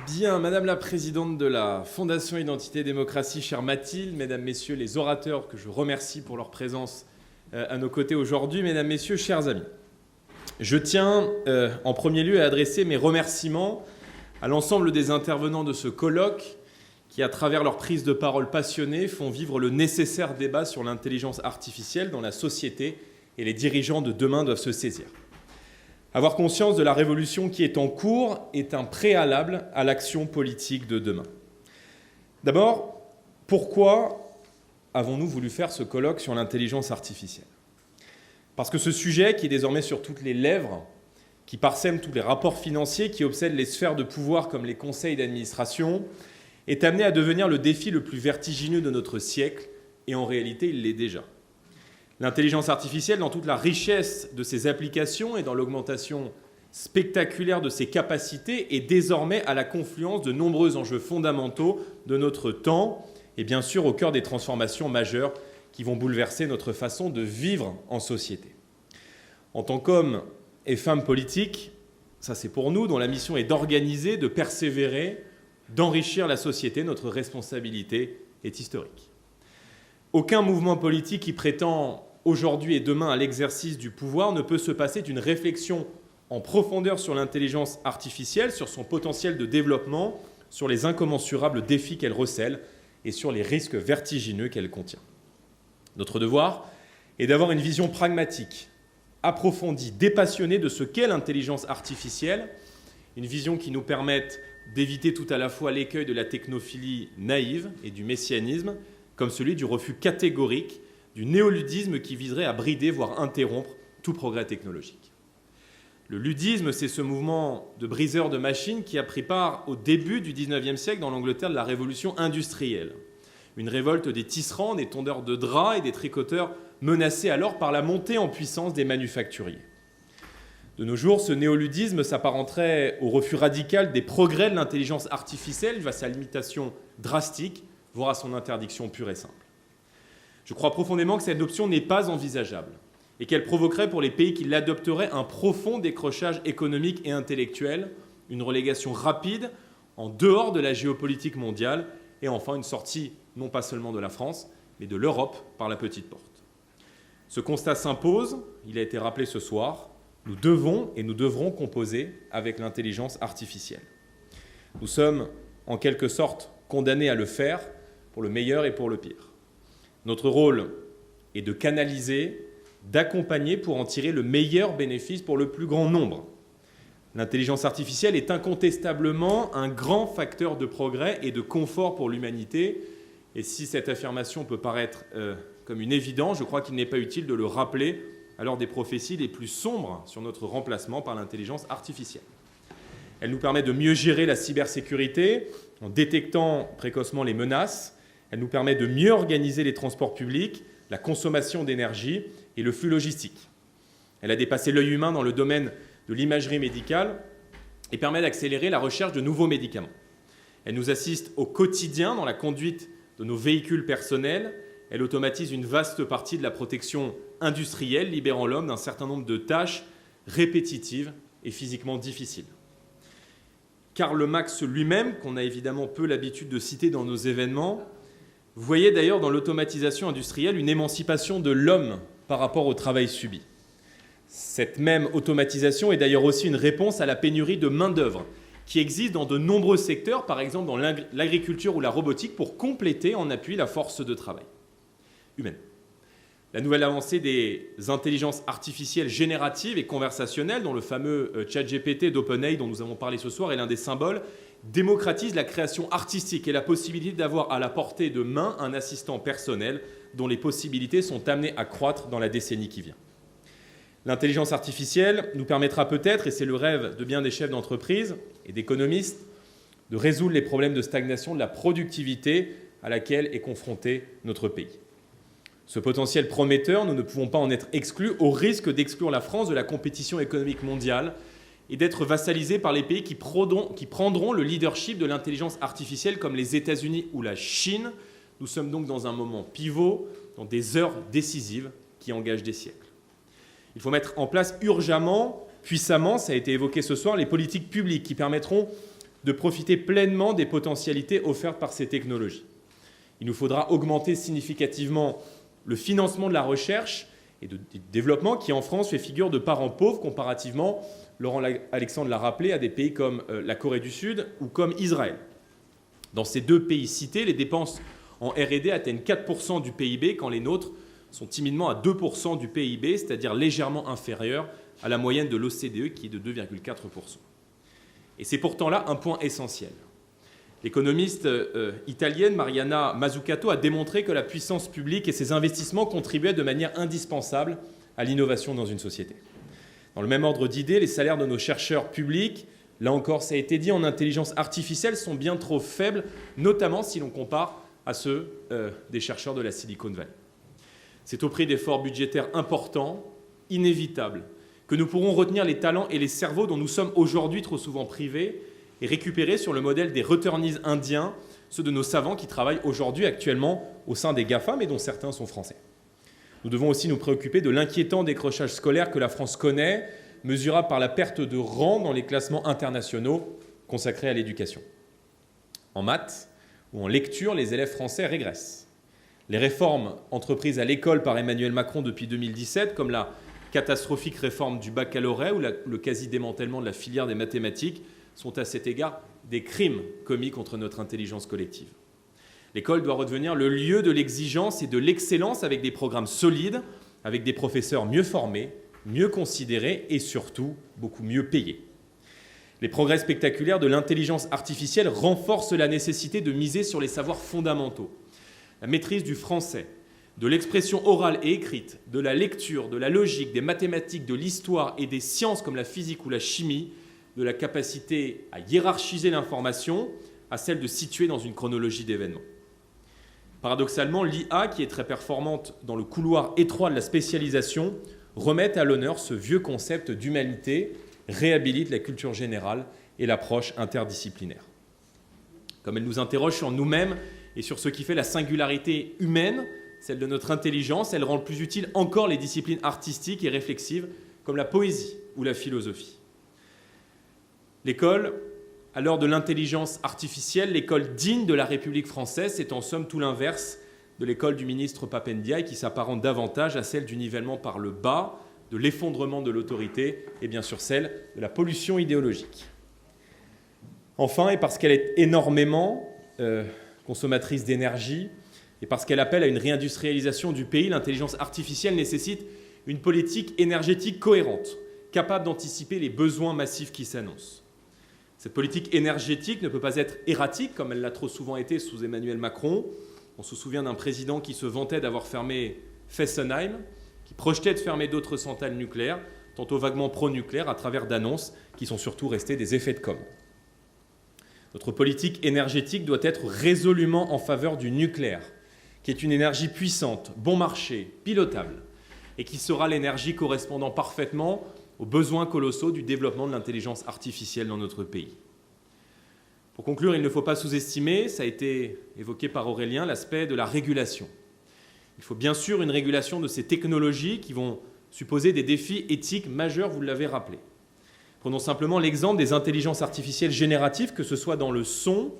Bien, Madame la Présidente de la Fondation Identité et Démocratie, chère Mathilde, Mesdames, Messieurs les orateurs que je remercie pour leur présence à nos côtés aujourd'hui, Mesdames, Messieurs, chers amis. Je tiens en premier lieu à adresser mes remerciements à l'ensemble des intervenants de ce colloque qui, à travers leur prise de parole passionnée, font vivre le nécessaire débat sur l'intelligence artificielle dont la société et les dirigeants de demain doivent se saisir. Avoir conscience de la révolution qui est en cours est un préalable à l'action politique de demain. D'abord, pourquoi avons-nous voulu faire ce colloque sur l'intelligence artificielle ? Parce que ce sujet, qui est désormais sur toutes les lèvres, qui parsème tous les rapports financiers, qui obsède les sphères de pouvoir comme les conseils d'administration, est amené à devenir le défi le plus vertigineux de notre siècle, et en réalité, il l'est déjà. L'intelligence artificielle, dans toute la richesse de ses applications et dans l'augmentation spectaculaire de ses capacités, est désormais à la confluence de nombreux enjeux fondamentaux de notre temps et bien sûr au cœur des transformations majeures qui vont bouleverser notre façon de vivre en société. En tant qu'hommes et femmes politiques, ça c'est pour nous, dont la mission est d'organiser, de persévérer, d'enrichir la société, notre responsabilité est historique. Aucun mouvement politique qui prétend aujourd'hui et demain à l'exercice du pouvoir ne peut se passer d'une réflexion en profondeur sur l'intelligence artificielle, sur son potentiel de développement, sur les incommensurables défis qu'elle recèle et sur les risques vertigineux qu'elle contient. Notre devoir est d'avoir une vision pragmatique, approfondie, dépassionnée de ce qu'est l'intelligence artificielle, une vision qui nous permette d'éviter tout à la fois l'écueil de la technophilie naïve et du messianisme, comme celui du refus catégorique du néoludisme qui viserait à brider, voire interrompre, tout progrès technologique. Le ludisme, c'est ce mouvement de briseurs de machines qui a pris part au début du XIXe siècle dans l'Angleterre de la révolution industrielle. Une révolte des tisserands, des tondeurs de draps et des tricoteurs menacés alors par la montée en puissance des manufacturiers. De nos jours, ce néoludisme s'apparenterait au refus radical des progrès de l'intelligence artificielle, à sa limitation drastique, voire à son interdiction pure et simple. Je crois profondément que cette option n'est pas envisageable et qu'elle provoquerait pour les pays qui l'adopteraient un profond décrochage économique et intellectuel, une relégation rapide en dehors de la géopolitique mondiale et enfin une sortie non pas seulement de la France, mais de l'Europe par la petite porte. Ce constat s'impose, il a été rappelé ce soir, nous devons et nous devrons composer avec l'intelligence artificielle. Nous sommes en quelque sorte condamnés à le faire pour le meilleur et pour le pire. Notre rôle est de canaliser, d'accompagner pour en tirer le meilleur bénéfice pour le plus grand nombre. L'intelligence artificielle est incontestablement un grand facteur de progrès et de confort pour l'humanité. Et si cette affirmation peut paraître comme une évidence, je crois qu'il n'est pas utile de le rappeler à l'heure des prophéties les plus sombres sur notre remplacement par l'intelligence artificielle. Elle nous permet de mieux gérer la cybersécurité en détectant précocement les menaces. Elle nous permet de mieux organiser les transports publics, la consommation d'énergie et le flux logistique. Elle a dépassé l'œil humain dans le domaine de l'imagerie médicale et permet d'accélérer la recherche de nouveaux médicaments. Elle nous assiste au quotidien dans la conduite de nos véhicules personnels. Elle automatise une vaste partie de la protection industrielle, libérant l'homme d'un certain nombre de tâches répétitives et physiquement difficiles. Karl Marx lui-même, qu'on a évidemment peu l'habitude de citer dans nos événements, voyait d'ailleurs dans l'automatisation industrielle une émancipation de l'homme par rapport au travail subi. Cette même automatisation est d'ailleurs aussi une réponse à la pénurie de main-d'œuvre qui existe dans de nombreux secteurs, par exemple dans l'agriculture ou la robotique, pour compléter en appui la force de travail humaine. La nouvelle avancée des intelligences artificielles génératives et conversationnelles, dont le fameux ChatGPT d'OpenAI dont nous avons parlé ce soir est l'un des symboles, démocratise la création artistique et la possibilité d'avoir à la portée de main un assistant personnel dont les possibilités sont amenées à croître dans la décennie qui vient. L'intelligence artificielle nous permettra peut-être, et c'est le rêve de bien des chefs d'entreprise et d'économistes, de résoudre les problèmes de stagnation de la productivité à laquelle est confronté notre pays. Ce potentiel prometteur, nous ne pouvons pas en être exclus au risque d'exclure la France de la compétition économique mondiale et d'être vassalisés par les pays qui prendront le leadership de l'intelligence artificielle comme les États-Unis ou la Chine. Nous sommes donc dans un moment pivot, dans des heures décisives qui engagent des siècles. Il faut mettre en place urgemment, puissamment, ça a été évoqué ce soir, les politiques publiques qui permettront de profiter pleinement des potentialités offertes par ces technologies. Il nous faudra augmenter significativement le financement de la recherche et du développement qui, en France, fait figure de parent pauvre comparativement, Laurent Alexandre l'a rappelé, à des pays comme la Corée du Sud ou comme Israël. Dans ces deux pays cités, les dépenses en R&D atteignent 4% du PIB, quand les nôtres sont timidement à 2% du PIB, c'est-à-dire légèrement inférieurs à la moyenne de l'OCDE qui est de 2,4%. Et c'est pourtant là un point essentiel. L'économiste italienne Mariana Mazzucato a démontré que la puissance publique et ses investissements contribuaient de manière indispensable à l'innovation dans une société. Dans le même ordre d'idées, les salaires de nos chercheurs publics, là encore ça a été dit, en intelligence artificielle sont bien trop faibles, notamment si l'on compare à ceux des chercheurs de la Silicon Valley. C'est au prix d'efforts budgétaires importants, inévitables, que nous pourrons retenir les talents et les cerveaux dont nous sommes aujourd'hui trop souvent privés et récupérer sur le modèle des returnees indiens, ceux de nos savants qui travaillent aujourd'hui actuellement au sein des GAFA, mais dont certains sont français. Nous devons aussi nous préoccuper de l'inquiétant décrochage scolaire que la France connaît, mesurable par la perte de rang dans les classements internationaux consacrés à l'éducation. En maths ou en lecture, les élèves français régressent. Les réformes entreprises à l'école par Emmanuel Macron depuis 2017, comme la catastrophique réforme du baccalauréat ou le quasi-démantèlement de la filière des mathématiques, sont à cet égard des crimes commis contre notre intelligence collective. L'école doit redevenir le lieu de l'exigence et de l'excellence avec des programmes solides, avec des professeurs mieux formés, mieux considérés et surtout beaucoup mieux payés. Les progrès spectaculaires de l'intelligence artificielle renforcent la nécessité de miser sur les savoirs fondamentaux. La maîtrise du français, de l'expression orale et écrite, de la lecture, de la logique, des mathématiques, de l'histoire et des sciences comme la physique ou la chimie, de la capacité à hiérarchiser l'information à celle de situer dans une chronologie d'événements. Paradoxalement, l'IA, qui est très performante dans le couloir étroit de la spécialisation, remet à l'honneur ce vieux concept d'humanité, réhabilite la culture générale et l'approche interdisciplinaire. Comme elle nous interroge sur nous-mêmes et sur ce qui fait la singularité humaine, celle de notre intelligence, elle rend plus utile encore les disciplines artistiques et réflexives comme la poésie ou la philosophie. L'école, à l'heure de l'intelligence artificielle, l'école digne de la République française, c'est en somme tout l'inverse de l'école du ministre Pape Ndiaye qui s'apparente davantage à celle du nivellement par le bas, de l'effondrement de l'autorité et bien sûr celle de la pollution idéologique. Enfin, et parce qu'elle est énormément consommatrice d'énergie et parce qu'elle appelle à une réindustrialisation du pays, l'intelligence artificielle nécessite une politique énergétique cohérente, capable d'anticiper les besoins massifs qui s'annoncent. Cette politique énergétique ne peut pas être erratique, comme elle l'a trop souvent été sous Emmanuel Macron. On se souvient d'un président qui se vantait d'avoir fermé Fessenheim, qui projetait de fermer d'autres centrales nucléaires, tantôt vaguement pro-nucléaires, à travers d'annonces qui sont surtout restées des effets de com'. Notre politique énergétique doit être résolument en faveur du nucléaire, qui est une énergie puissante, bon marché, pilotable, et qui sera l'énergie correspondant parfaitement aux besoins colossaux du développement de l'intelligence artificielle dans notre pays. Pour conclure, il ne faut pas sous-estimer, ça a été évoqué par Aurélien, l'aspect de la régulation. Il faut bien sûr une régulation de ces technologies qui vont supposer des défis éthiques majeurs, vous l'avez rappelé. Prenons simplement l'exemple des intelligences artificielles génératives, que ce soit dans le son,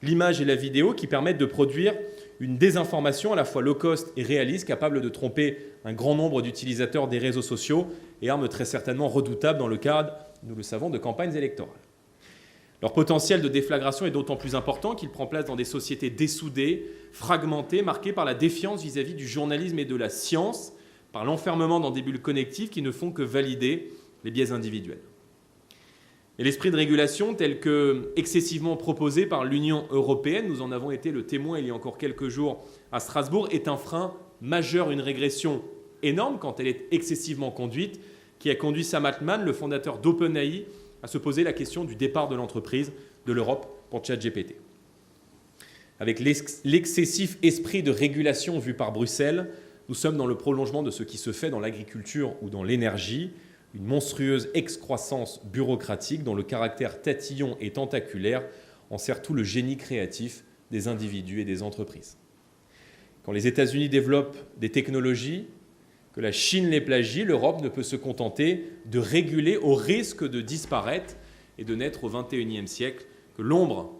l'image et la vidéo, qui permettent de produire une désinformation à la fois low cost et réaliste, capable de tromper un grand nombre d'utilisateurs des réseaux sociaux et arme très certainement redoutable dans le cadre, nous le savons, de campagnes électorales. Leur potentiel de déflagration est d'autant plus important qu'il prend place dans des sociétés dessoudées, fragmentées, marquées par la défiance vis-à-vis du journalisme et de la science, par l'enfermement dans des bulles connectives qui ne font que valider les biais individuels. Et l'esprit de régulation tel que excessivement proposé par l'Union européenne, nous en avons été le témoin il y a encore quelques jours à Strasbourg, est un frein majeur, une régression énorme quand elle est excessivement conduite, qui a conduit Sam Altman, le fondateur d'OpenAI, à se poser la question du départ de l'entreprise de l'Europe pour ChatGPT. Avec l'excessif esprit de régulation vu par Bruxelles, nous sommes dans le prolongement de ce qui se fait dans l'agriculture ou dans l'énergie, une monstrueuse excroissance bureaucratique dont le caractère tatillon et tentaculaire enserre tout le génie créatif des individus et des entreprises. Quand les États-Unis développent des technologies, que la Chine les plagie, l'Europe ne peut se contenter de réguler au risque de disparaître et de n'être au XXIe siècle que l'ombre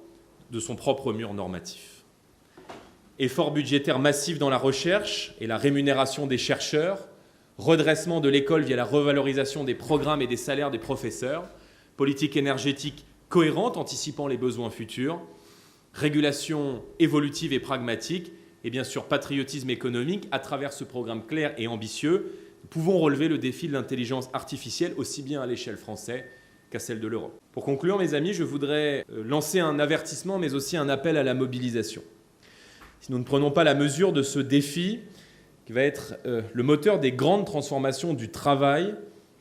de son propre mur normatif. Effort budgétaire massif dans la recherche et la rémunération des chercheurs, redressement de l'école via la revalorisation des programmes et des salaires des professeurs, politique énergétique cohérente anticipant les besoins futurs, régulation évolutive et pragmatique, et bien sûr patriotisme économique. À travers ce programme clair et ambitieux, nous pouvons relever le défi de l'intelligence artificielle aussi bien à l'échelle française qu'à celle de l'Europe. Pour conclure, mes amis, je voudrais lancer un avertissement, mais aussi un appel à la mobilisation. Si nous ne prenons pas la mesure de ce défi, qui va être le moteur des grandes transformations du travail,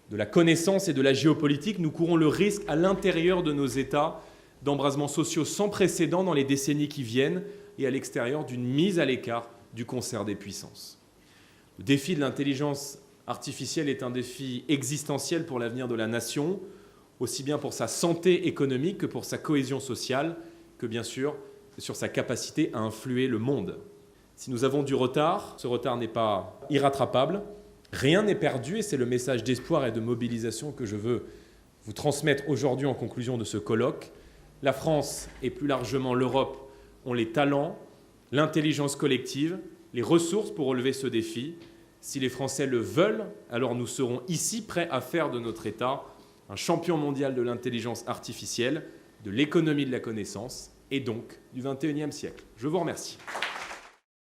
de la connaissance et de la géopolitique, nous courons le risque à l'intérieur de nos États d'embrasements sociaux sans précédent dans les décennies qui viennent et à l'extérieur d'une mise à l'écart du concert des puissances. Le défi de l'intelligence artificielle est un défi existentiel pour l'avenir de la nation, aussi bien pour sa santé économique que pour sa cohésion sociale, que bien sûr sur sa capacité à influer le monde. Si nous avons du retard, ce retard n'est pas irrattrapable, rien n'est perdu et c'est le message d'espoir et de mobilisation que je veux vous transmettre aujourd'hui en conclusion de ce colloque. La France et plus largement l'Europe ont les talents, l'intelligence collective, les ressources pour relever ce défi. Si les Français le veulent, alors nous serons ici prêts à faire de notre État un champion mondial de l'intelligence artificielle, de l'économie de la connaissance et donc du XXIe siècle. Je vous remercie.